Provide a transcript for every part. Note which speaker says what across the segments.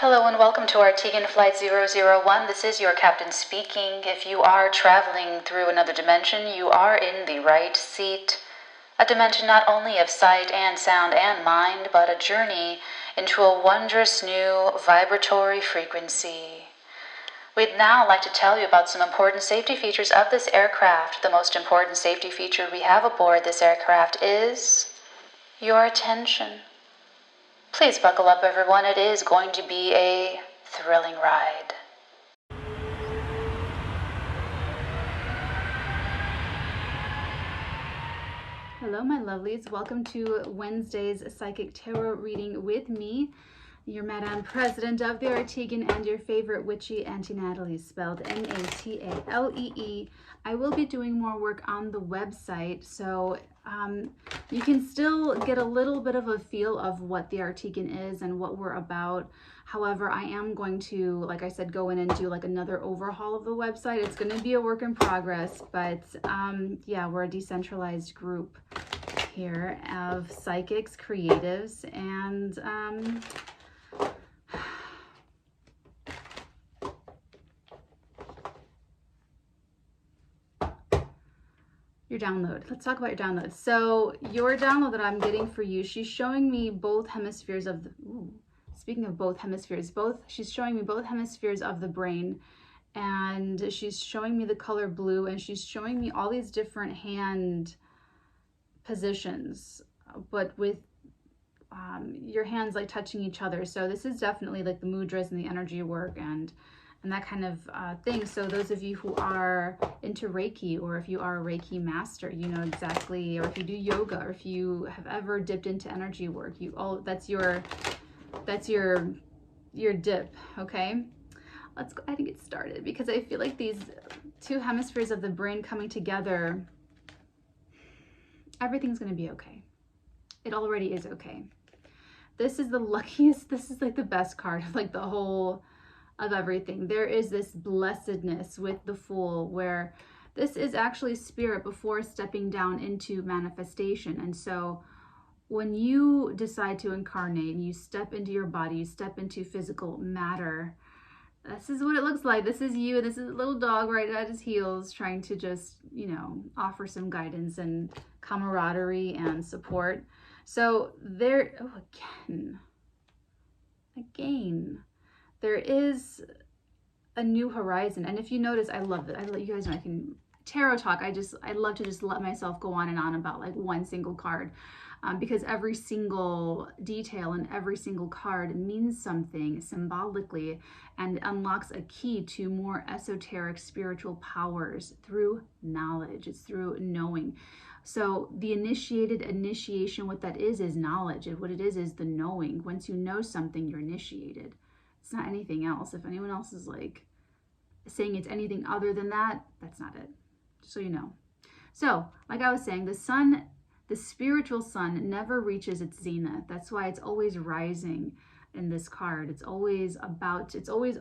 Speaker 1: Hello and welcome to TheArteagan Flight 001. This is your captain speaking. If you are traveling through another dimension, you are in the right seat. A dimension not only of sight and sound and mind, but a journey into a wondrous new vibratory frequency. We'd now like to tell you about some important safety features of this aircraft. The most important safety feature we have aboard this aircraft is your attention. Please buckle up, everyone. It is going to be a thrilling ride. Hello, my lovelies. Welcome to Wednesday's Psychic Tarot reading with me, your Madame President of TheArteagan and your favorite witchy Auntie Natalie, spelled Natalee. I will be doing more work on the website, so you can still get a little bit of a feel of what TheArteagan is and what we're about. However, I am going to, like I said, go in and do like another overhaul of the website. It's going to be a work in progress, but yeah, we're a decentralized group here of psychics, creatives, and your download. Let's talk about your download. So your download that I'm getting for you, she's showing me both hemispheres of the, speaking of both hemispheres, she's showing me both hemispheres of the brain, and she's showing me the color blue, and she's showing me all these different hand positions, but with your hands like touching each other. So this is definitely like the mudras and the energy work and that kind of thing. So those of you who are into Reiki, or if you are a Reiki master, you know exactly, or if you do yoga, or if you have ever dipped into energy work, that's your dip. Okay, let's go ahead and get started, because I feel like these two hemispheres of the brain coming together, everything's going to be okay. It already is okay. This is the luckiest, this is like the best card of like the whole of everything. There is this blessedness with the Fool, where this is actually spirit before stepping down into manifestation. And so when you decide to incarnate and you step into your body, you step into physical matter, this is what it looks like. This is you, and this is a little dog right at his heels trying to just, you know, offer some guidance and camaraderie and support. So there, again, there is a new horizon. And if you notice, I love it. I let you guys know I can tarot talk. I love to just let myself go on and on about like one single card, because every single detail and every single card means something symbolically and unlocks a key to more esoteric spiritual powers through knowledge. It's through knowing. So the initiation, what that is knowledge. And what it is the knowing. Once you know something, you're initiated. It's not anything else. If anyone else is like saying it's anything other than that, that's not it. Just so you know. So, like I was saying, the sun, the spiritual sun, never reaches its zenith. That's why it's always rising in this card. It's always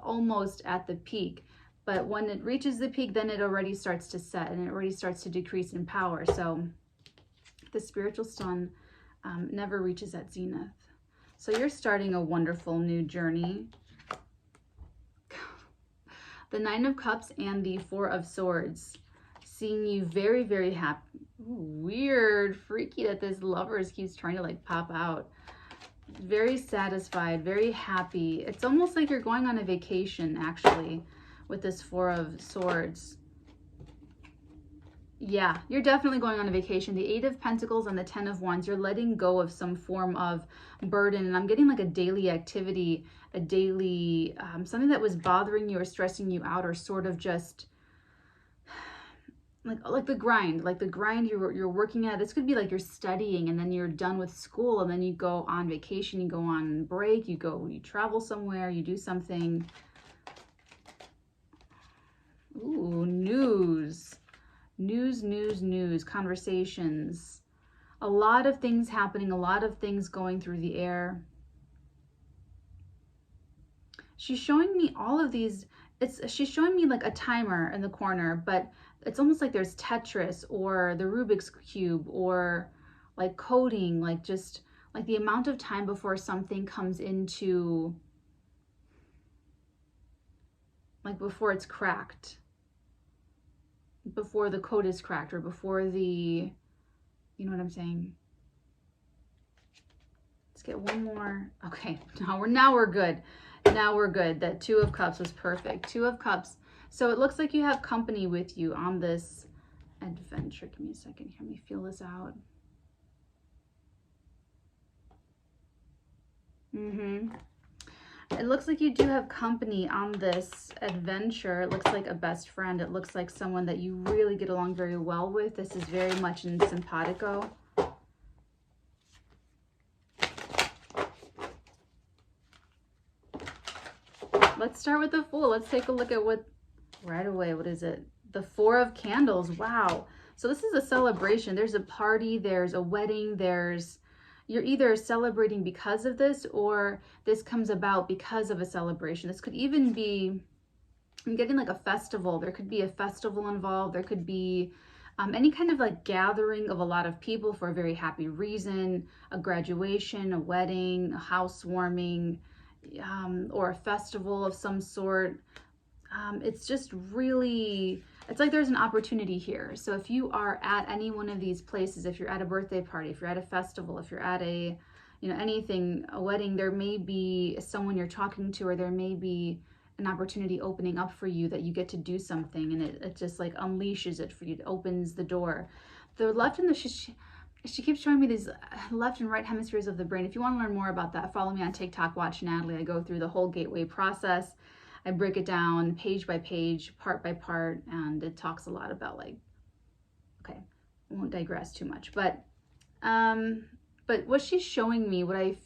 Speaker 1: almost at the peak. But when it reaches the peak, then it already starts to set and it already starts to decrease in power. So the spiritual sun never reaches that zenith. So you're starting a wonderful new journey. The Nine of Cups and the Four of Swords, seeing you very, very happy. Weird, freaky that this Lovers keeps trying to like pop out. Very satisfied, very happy. It's almost like you're going on a vacation, actually, with this Four of Swords. Yeah, you're definitely going on a vacation. The Eight of Pentacles and the Ten of Wands, you're letting go of some form of burden. And I'm getting like a daily activity, a daily, something that was bothering you or stressing you out, or sort of just like the grind you're working at. This could be like you're studying and then you're done with school and then you go on vacation, you go on break, you travel somewhere, you do something. Ooh, news, conversations, a lot of things happening, a lot of things going through the air. She's showing me all of these. She's showing me like a timer in the corner, but it's almost like there's Tetris or the Rubik's Cube, or like coding, like just like the amount of time before something comes into like before it's cracked, before the coat is cracked, or before the, you know what I'm saying? Let's get one more. Okay, now we're good. Now we're good. That Two of Cups was perfect. Two of Cups. So it looks like you have company with you on this adventure. Give me a second here. Let me feel this out. It looks like you do have company on this adventure. It looks like a best friend. It looks like someone that you really get along very well with. This is very much in simpatico. Let's start with the Fool. Let's take a look at what, right away, what is it? The Four of Candles. Wow. So this is a celebration. There's a party, there's a wedding, you're either celebrating because of this, or this comes about because of a celebration. This could even be, I'm getting like a festival. There could be a festival involved. There could be any kind of like gathering of a lot of people for a very happy reason, a graduation, a wedding, a housewarming, or a festival of some sort. It's just really, it's like there's an opportunity here. So if you are at any one of these places, if you're at a birthday party, if you're at a festival, if you're at a, you know, anything, a wedding, there may be someone you're talking to, or there may be an opportunity opening up for you that you get to do something, and it just like unleashes it for you. It opens the door. The left and the, she keeps showing me these left and right hemispheres of the brain. If you want to learn more about that, follow me on TikTok, watch Natalie. I go through the whole gateway process. I break it down page by page, part by part, and it talks a lot about like, okay, I won't digress too much, but what she's showing me, what it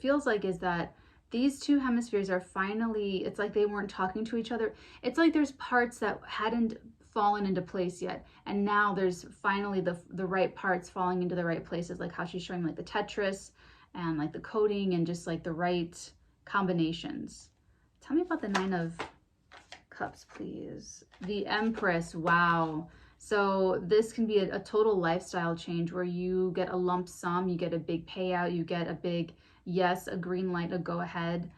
Speaker 1: feels like is that these two hemispheres are finally, it's like they weren't talking to each other. It's like there's parts that hadn't fallen into place yet, and now there's finally the right parts falling into the right places, like how she's showing like the Tetris and like the coding and just like the right combinations. Tell me about the Nine of Cups, please. The Empress. Wow. So this can be a total lifestyle change where you get a lump sum, you get a big payout, you get a big yes, a green light, a go ahead.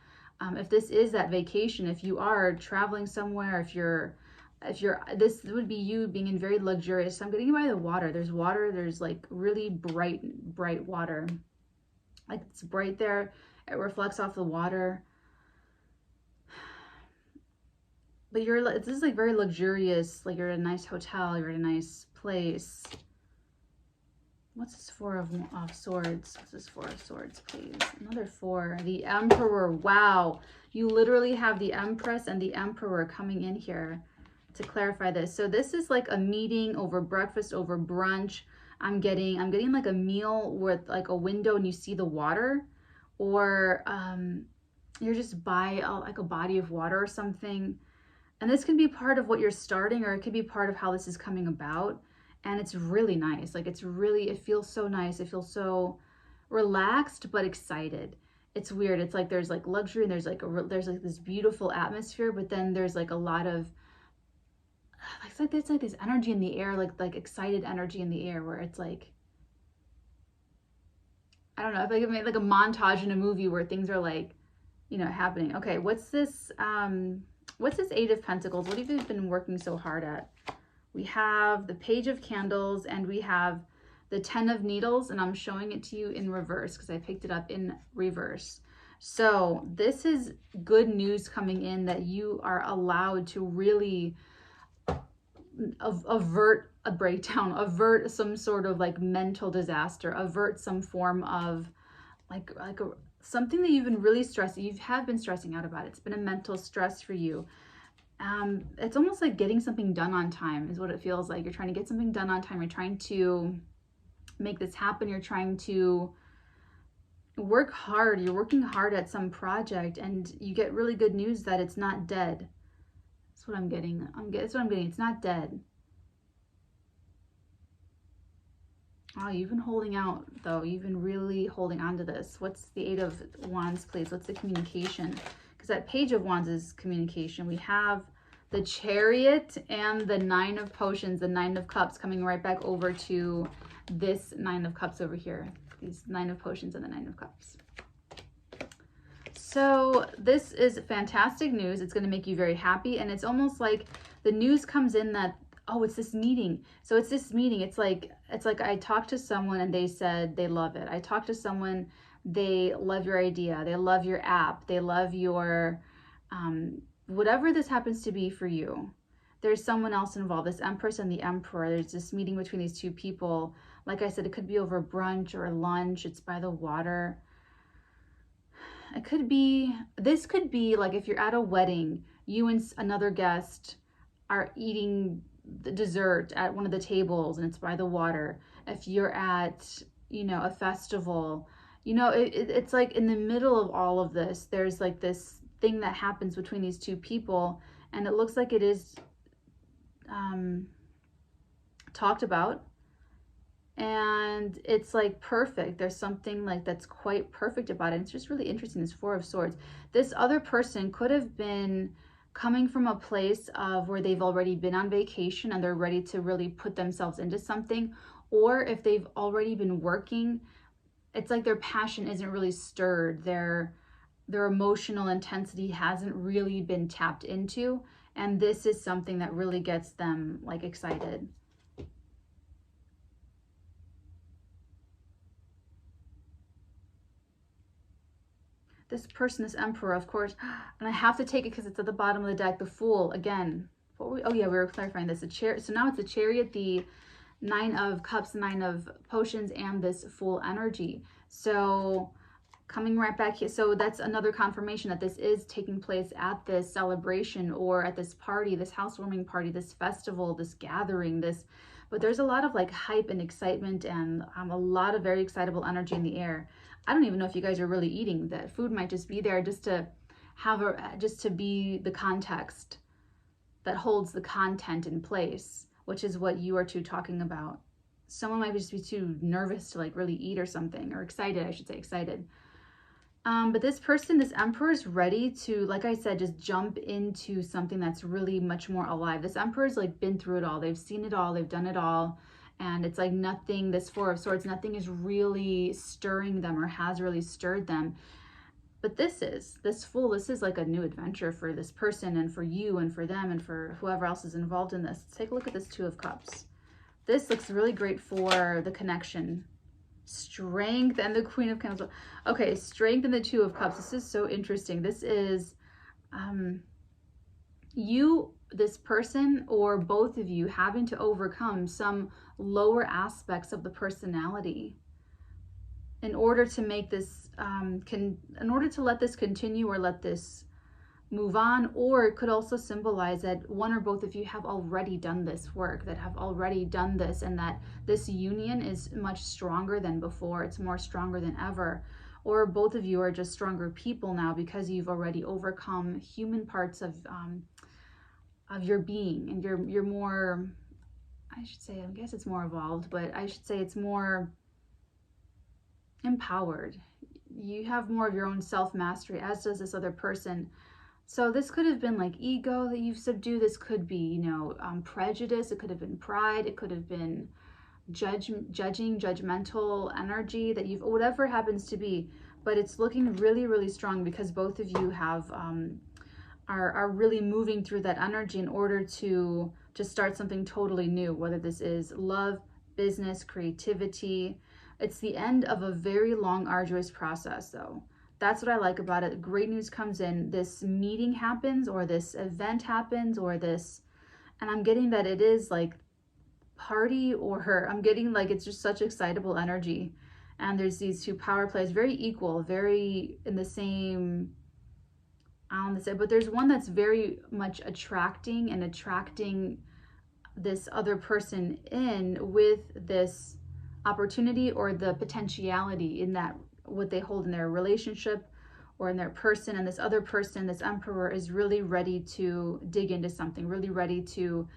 Speaker 1: If this is that vacation, if you are traveling somewhere, this would be you being in very luxurious. I'm getting you by the water. There's water. There's like really bright water. Like it's bright there. It reflects off the water. But this is like very luxurious, like you're at a nice hotel, you're at a nice place. What's this Four of Swords? What's this Four of Swords, please? Another four. The Emperor. Wow. You literally have the Empress and the Emperor coming in here to clarify this. So this is like a meeting over breakfast, over brunch. I'm getting like a meal with like a window and you see the water, or you're just by like a body of water or something. And this can be part of what you're starting, or it could be part of how this is coming about. And it's really nice. Like it feels so nice. It feels so relaxed, but excited. It's weird. It's like there's like luxury and there's like this beautiful atmosphere, but then there's like a lot of, it's like this energy in the air, like excited energy in the air, where it's like, I don't know, if I could make like a montage in a movie where things are like, you know, happening. Okay, what's this Eight of Pentacles? What have you been working so hard at? We have the Page of Candles and we have the 10 of Needles, and I'm showing it to you in reverse because I picked it up in reverse. So this is good news coming in, that you are allowed to really avert a breakdown, avert some sort of like mental disaster, avert some form of something that you've been really stressing, you have been stressing out about. It's been a mental stress for you. It's almost like getting something done on time is what it feels like. You're trying to get something done on time. You're trying to make this happen. You're trying to work hard. You're working hard at some project, and you get really good news that it's not dead. That's what I'm getting. That's what I'm getting. It's not dead. Oh, you've been holding out, though. You've been really holding on to this. What's the Eight of Wands, please? What's the communication? Because that Page of Wands is communication. We have the Chariot and the Nine of Potions, the Nine of Cups, coming right back over to this Nine of Cups over here. These Nine of Potions and the Nine of Cups. So this is fantastic news. It's going to make you very happy. And it's almost like the news comes in that, oh, it's this meeting. So it's this meeting. It's like I talked to someone and they said they love it. I talked to someone, they love your idea. They love your app. They love your, whatever this happens to be for you. There's someone else involved, this Empress and the Emperor. There's this meeting between these two people. Like I said, it could be over brunch or lunch. It's by the water. It could be, this could be like if you're at a wedding, you and another guest are eating the dessert at one of the tables and it's by the water. If you're at, you know, a festival, you know, it's like in the middle of all of this, there's like this thing that happens between these two people, and it looks like it is talked about, and it's like perfect. There's something like that's quite perfect about it. It's just really interesting, this Four of Swords. This other person could have been coming from a place of where they've already been on vacation and they're ready to really put themselves into something, or if they've already been working, it's like their passion isn't really stirred. Their emotional intensity hasn't really been tapped into, and this is something that really gets them like excited. This person, this Emperor, of course, and I have to take it because it's at the bottom of the deck. The Fool again. Oh yeah, we were clarifying this. So now it's the Chariot, the Nine of Cups, Nine of Potions, and this Fool energy. So coming right back here, so that's another confirmation that this is taking place at this celebration or at this party, this housewarming party, this festival, this gathering, this, but there's a lot of like hype and excitement and a lot of very excitable energy in the air. I don't even know if you guys are really eating. That food might just be there just to have just to be the context that holds the content in place, which is what you are two talking about. Someone might just be too nervous to like really eat or something, or excited, I should say, excited. But this person, this Emperor, is ready to, like I said, just jump into something that's really much more alive. This Emperor's like been through it all. They've seen it all. They've done it all. And it's like nothing, this Four of Swords, nothing is really stirring them or has really stirred them. But this Fool, this is like a new adventure for this person and for you and for them and for whoever else is involved in this. Let's take a look at this Two of Cups. This looks really great for the connection. Strength and the Queen of Candles. Okay, Strength and the Two of Cups. This is so interesting. This is you, this person, or both of you having to overcome some lower aspects of the personality in order to make this in order to let this continue or let this move on. Or it could also symbolize that one or both of you have already done this work, that have already done this, and that this union is much stronger than before. It's more stronger than ever. Or both of you are just stronger people now because you've already overcome human parts of your being, and you're more, I should say, I guess it's more evolved, but I should say it's more empowered. You have more of your own self-mastery, as does this other person. So this could have been like ego that you've subdued. This could be, you know, prejudice. It could have been pride. It could have been judging, judgmental energy that you've, whatever it happens to be. But it's looking really, really strong because both of you have are really moving through that energy in order to start something totally new, whether this is love, business, creativity. It's the end of a very long, arduous process, though. That's what I like about it. Great news comes in. This meeting happens, or this event happens, or this, and I'm getting that it is like party, or I'm getting like it's just such excitable energy. And there's these two power plays, very equal, very in the same, on the side, but there's one that's very much attracting this other person in with this opportunity or the potentiality in that what they hold in their relationship or in their person. And this other person, this Emperor, is really ready to dig into something, really ready to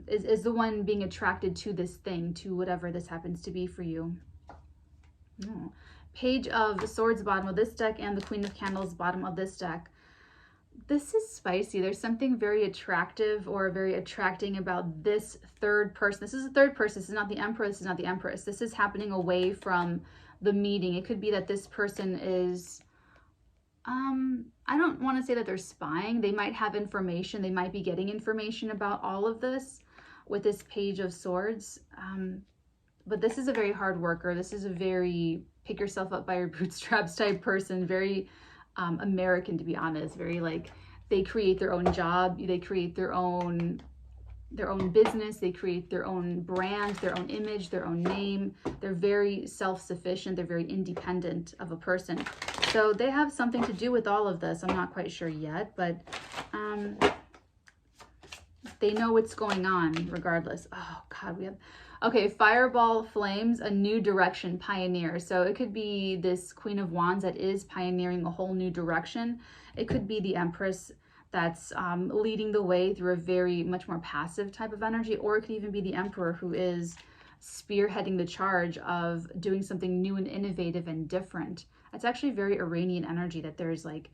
Speaker 1: is the one being attracted to this thing, to whatever this happens to be for you. Page of Swords, bottom of this deck, and the Queen of Candles, bottom of this deck. This is spicy. There's something very attractive or very attracting about this third person. This is a third person. This is not the Emperor. This is not the Empress. This is happening away from the meeting. It could be that this person is I don't want to say that they're spying. They might have information. They might be getting information about all of this with this Page of Swords. But this is a very hard worker. This is a very pick yourself up by your bootstraps type person. Very American, to be honest. Very like, they create their own job. They create their own business, they create their own brand, their own image, their own name. They're very self-sufficient, they're very independent of a person. So they have something to do with all of this. I'm not quite sure yet, but they know what's going on regardless. Oh God, we have, okay, Fireball Flames, a new direction, pioneer. So it could be this Queen of Wands that is pioneering a whole new direction. It could be the Empress that's leading the way through a very much more passive type of energy, or it could even be the Emperor who is spearheading the charge of doing something new and innovative and different. It's actually very Iranian energy, that there's like,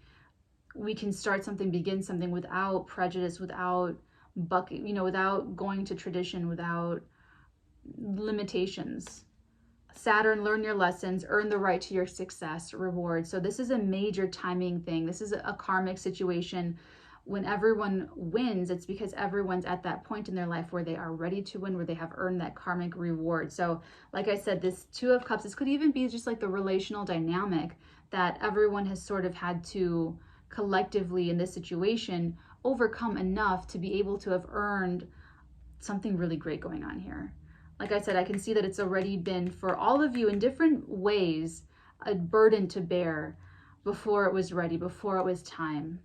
Speaker 1: we can start something, begin something without prejudice, without bucking, you know, without going to tradition, without limitations. Saturn, learn your lessons, earn the right to your success, reward. So this is a major timing thing. This is a karmic situation. When everyone wins, it's because everyone's at that point in their life where they are ready to win, where they have earned that karmic reward. So like I said, this Two of Cups, this could even be just like the relational dynamic that everyone has sort of had to collectively in this situation overcome enough to be able to have earned something really great going on here. Like I said, I can see that it's already been, for all of you in different ways, a burden to bear before it was ready, before it was time.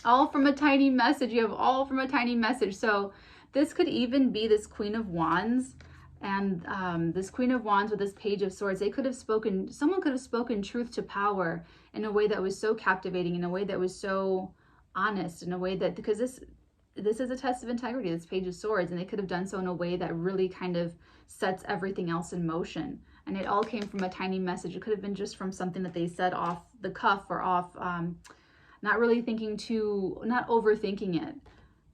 Speaker 1: All from a tiny message. You have all from a tiny message. So this could even be this Queen of Wands and this Queen of Wands with this Page of Swords. They could have spoken, someone could have spoken truth to power in a way that was so captivating, in a way that was so honest, in a way that, because this is a test of integrity, this Page of Swords, and they could have done so in a way that really kind of sets everything else in motion. And it all came from a tiny message. It could have been just from something that they said off the cuff or off, not really thinking too, not overthinking it.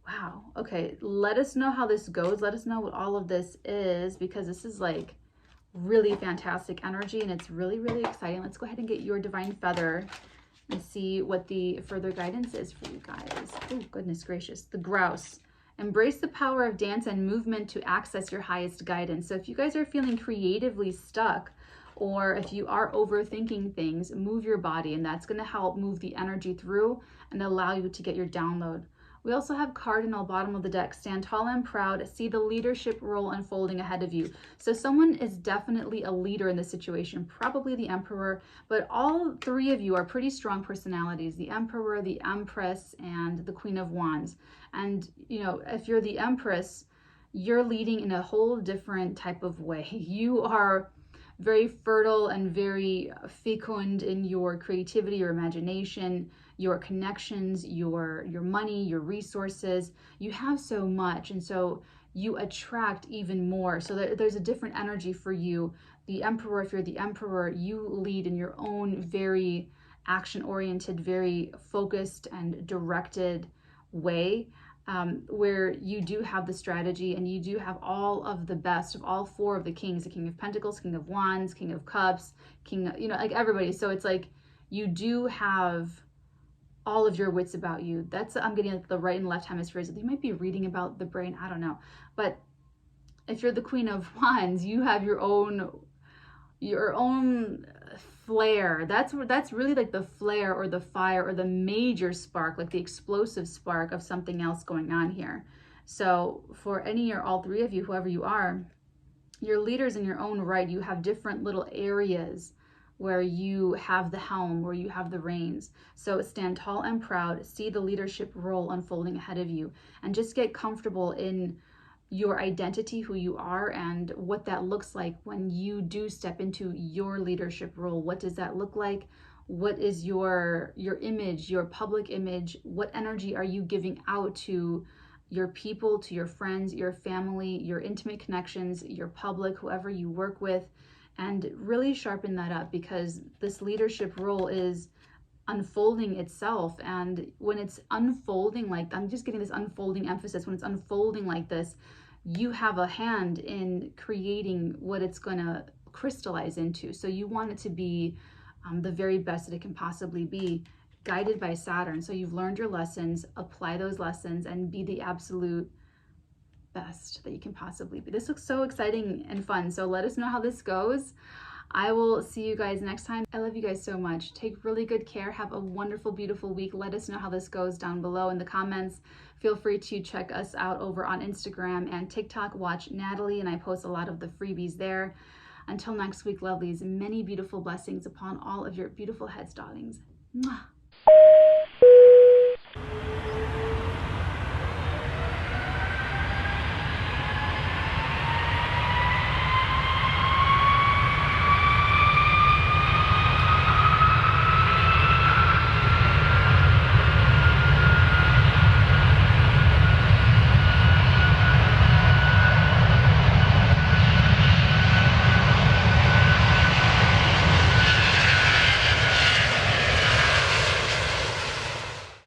Speaker 1: Wow. Okay. Let us know how this goes. Let us know what all of this is, because this is like really fantastic energy and it's really, really exciting. Let's go ahead and get your divine feather and see what the further guidance is for you guys. Oh, goodness gracious. The Grouse. Embrace the power of dance and movement to access your highest guidance. So if you guys are feeling creatively stuck, or if you are overthinking things, move your body, and that's going to help move the energy through and allow you to get your download. We also have Cardinal, bottom of the deck. Stand tall and proud. See the leadership role unfolding ahead of you. So someone is definitely a leader in this situation, probably the Emperor, but all three of you are pretty strong personalities. The Emperor, the Empress, and the Queen of Wands. And, you know, if you're the Empress, you're leading in a whole different type of way. You are very fertile and very fecund in your creativity, your imagination, your connections, your money, your resources. You have so much, and so you attract even more. So there's a different energy for you. The Emperor, if you're the Emperor, you lead in your own very action-oriented, very focused and directed way. Where you do have the strategy and you do have all of the best of all four of the kings, the King of Pentacles, King of Wands, King of Cups, King, you know, like everybody. So it's like you do have all of your wits about you. That's, I'm getting like the right and left hemispheres. You might be reading about the brain, I don't know. But if you're the Queen of Wands, you have your own flair. That's really like the flare or the fire or the major spark, like the explosive spark of something else going on here. So for any or all three of you, whoever you are, you're leaders in your own right. You have different little areas where you have the helm, where you have the reins. So stand tall and proud, see the leadership role unfolding ahead of you, and just get comfortable in your identity, who you are, and what that looks like when you do step into your leadership role. What does that look like? What is your image, your public image? What energy are you giving out to your people, to your friends, your family, your intimate connections, your public, whoever you work with? And really sharpen that up, because this leadership role is unfolding itself. And when it's unfolding, like, I'm just getting this unfolding emphasis, when it's unfolding like this, you have a hand in creating what it's going to crystallize into. So you want it to be the very best that it can possibly be, guided by Saturn. So you've learned your lessons, apply those lessons, and be the absolute best that you can possibly be. This looks so exciting and fun. So let us know how this goes. I will see you guys next time. I love you guys so much. Take really good care. Have a wonderful, beautiful week. Let us know how this goes down below in the comments. Feel free to check us out over on Instagram and TikTok. Watch Natalie, and I post a lot of the freebies there. Until next week, lovelies, many beautiful blessings upon all of your beautiful heads, darlings. Mwah.